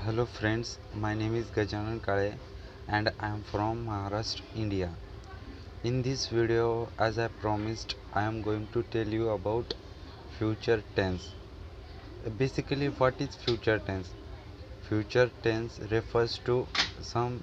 Hello friends, my name is Gajanan Kale and I am from Maharashtra, India. In this video, as I promised, I am going to tell you about future tense. Basically, what is future tense? Future tense refers to some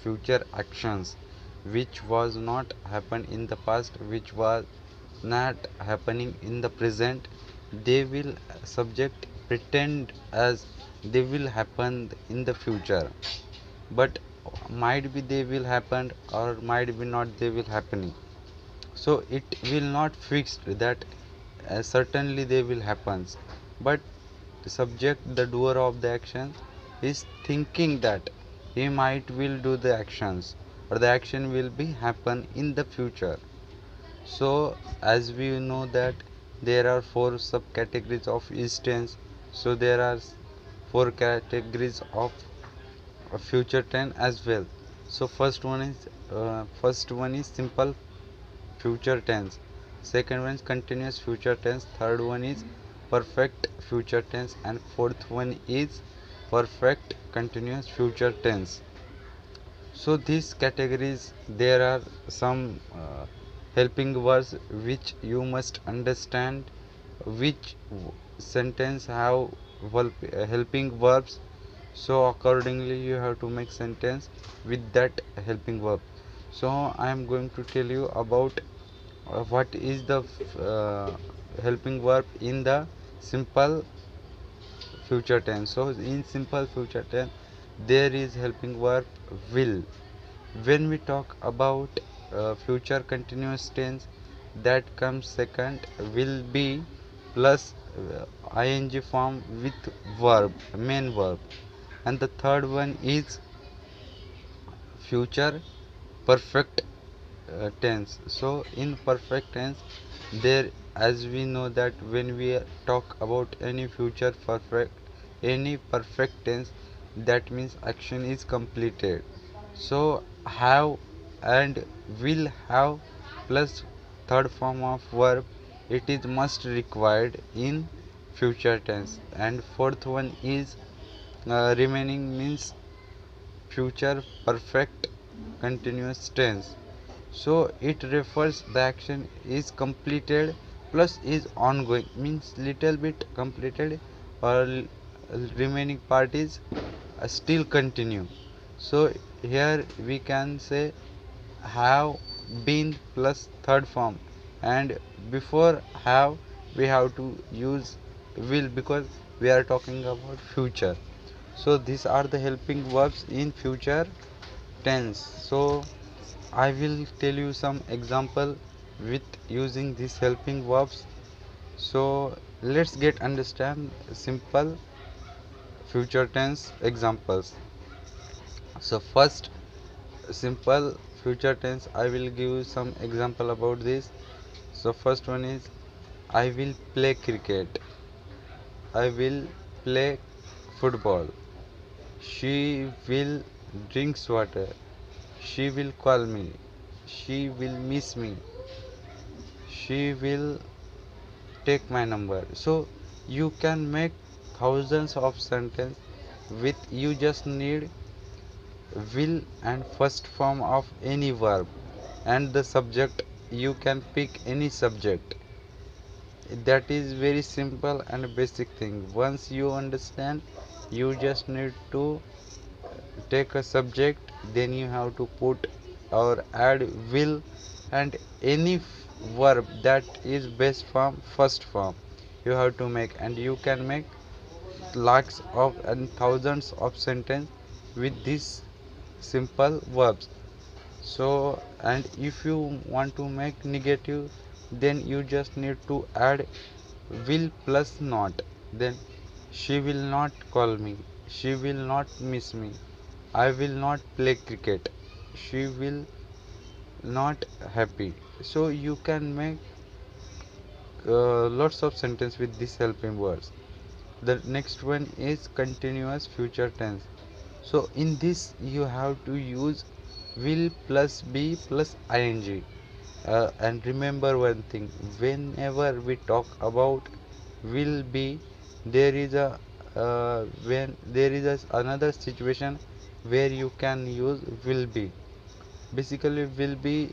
future actions which was not happened in the past, which was not happening in the present. They will subject pretend as they will happen in the future, but might be they will happen or might be not they will happening. So it will not fixed that certainly they will happen, but the subject, the doer of the action, is thinking that he might will do the actions or the action will be happen in the future. So as we know that there are four subcategories of instance, so there are four categories of future tense as well. So first one is simple future tense, second one is continuous future tense, third one is perfect future tense, and fourth one is perfect continuous future tense. So these categories, there are some helping words which you must understand, which sentence have helping verbs, so accordingly you have to make sentence with that helping verb. So I am going to tell you about what is the helping verb in the simple future tense. So in simple future tense there is helping verb will. When we talk about future continuous tense, that comes second, will be plus ing form with verb, main verb, and the third one is future perfect tense. So in perfect tense, there, as we know that when we talk about any perfect tense, that means action is completed. So have and will have plus third form of verb, it is must required in future tense. And fourth one is remaining, means future perfect continuous tense. So it refers the action is completed plus is ongoing, means little bit completed or remaining part is still continue. So here we can say have been plus third form, and before have we have to use will because we are talking about future. So these are the helping verbs in future tense. So I will tell you some example with using these helping verbs. So let's get understand simple future tense examples. So first, simple future tense, I will give you some example about this. So first one is I will play cricket, I will play football, she will drinks water, she will call me, she will miss me, she will take my number. So you can make thousands of sentence with you just need will and first form of any verb and the subject. You can pick any subject. That is very simple and basic thing. Once you understand, you just need to take a subject, then you have to put or add will and any verb that is best form first form you have to make, and you can make lakhs of and thousands of sentence with these simple verbs. So and if you want to make negative, then you just need to add will plus not. Then she will not call me, she will not miss me, I will not play cricket, she will not happy. So you can make lots of sentence with these helping words. The next one is continuous future tense. So in this you have to use will plus be plus ing. And remember one thing, whenever we talk about will be, there is a when there is another situation where you can use will be. Basically will be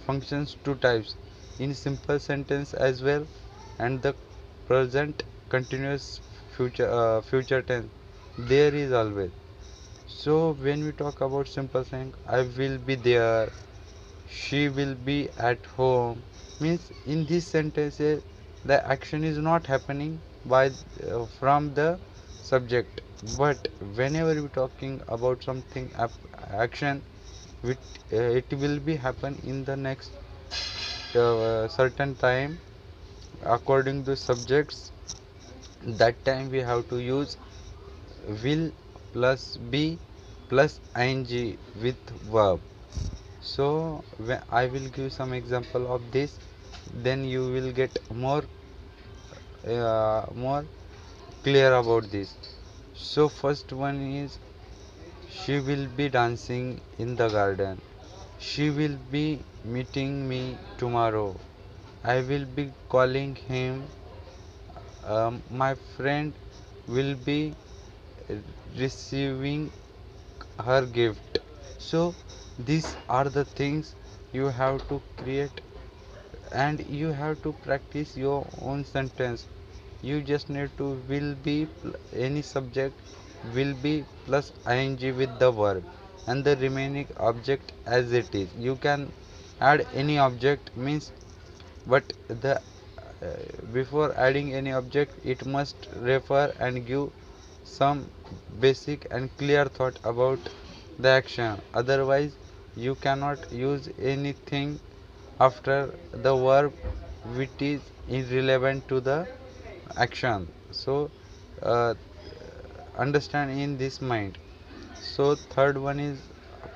functions two types, in simple sentence as well, and the present continuous future tense there is always. So when we talk about simple saying, I will be there, she will be at home, means in these sentences the action is not happening by from the subject, but whenever we talking about something action, which it will be happen in the next certain time according to subjects. That time we have to use will plus be plus ing with verb. So when I will give some example of this, then you will get more clear about this. So first one is, she will be dancing in the garden. She will be meeting me tomorrow. I will be calling him. My friend will be receiving her gift. So these are the things you have to create, and you have to practice your own sentence. You just need to will be any subject, will be plus ing with the verb, and the remaining object as it is. You can add any object, means, but the before adding any object it must refer and give some basic and clear thought about the action. Otherwise you cannot use anything after the verb which is irrelevant to the action. So uh, understand in this mind. So third one is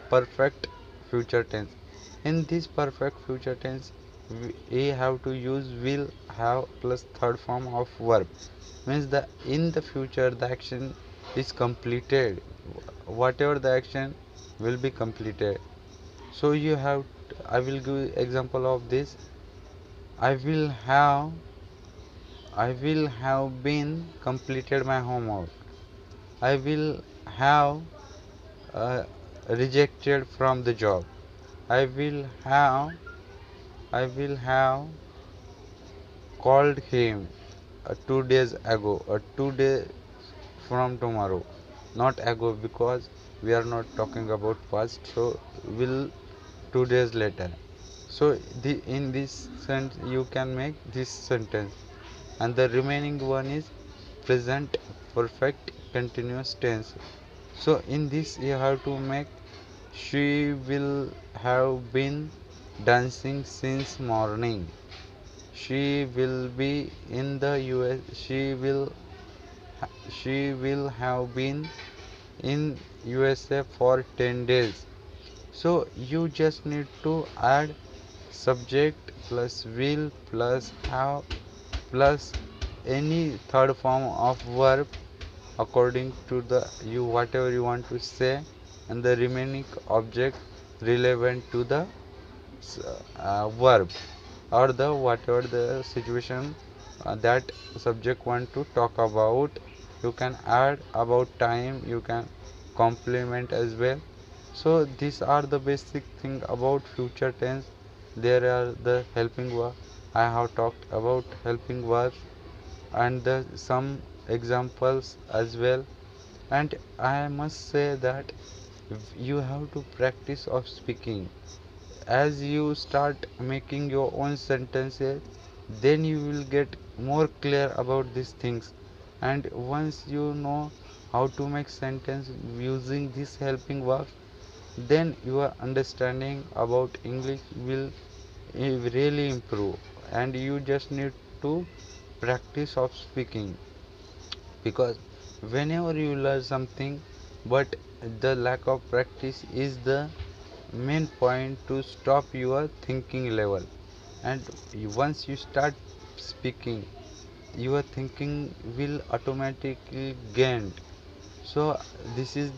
perfect future tense. In this perfect future tense we have to use will have plus third form of verb, means the in the future the action is completed, whatever the action will be completed. So you have, I will give example of this. I will have, I will have been completed my homework. I will have uh, rejected from the job. I will have, I will have called him 2 days ago, 2 days from tomorrow, not ago because we are not talking about past. So will 2 days later. So the in this sense you can make this sentence, and the remaining one is present perfect continuous tense. So in this you have to make, she will have been dancing since morning. She will be in the US. She will have been in USA for 10 days. So you just need to add subject plus will plus have plus any third form of verb according to the you whatever you want to say, and the remaining object relevant to the verb or the whatever the situation that subject want to talk about. You can add about time, you can complement as well. So these are the basic thing about future tense. There are the helping verb, I have talked about helping verbs, and the some examples as well. And I must say that you have to practice of speaking. As you start making your own sentences, then you will get more clear about these things. And once you know how to make sentence using this helping verbs, then your understanding about English will really improve. And you just need to practice of speaking, because whenever you learn something but the lack of practice is the main point to stop your thinking level. And once you start speaking, your thinking will automatically gain. So this is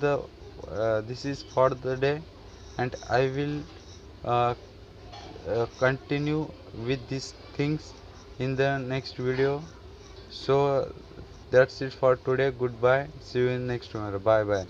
for the day, and I will uh, continue with these things in the next video. So That's it for today. Goodbye. See you in next tomorrow. Bye bye.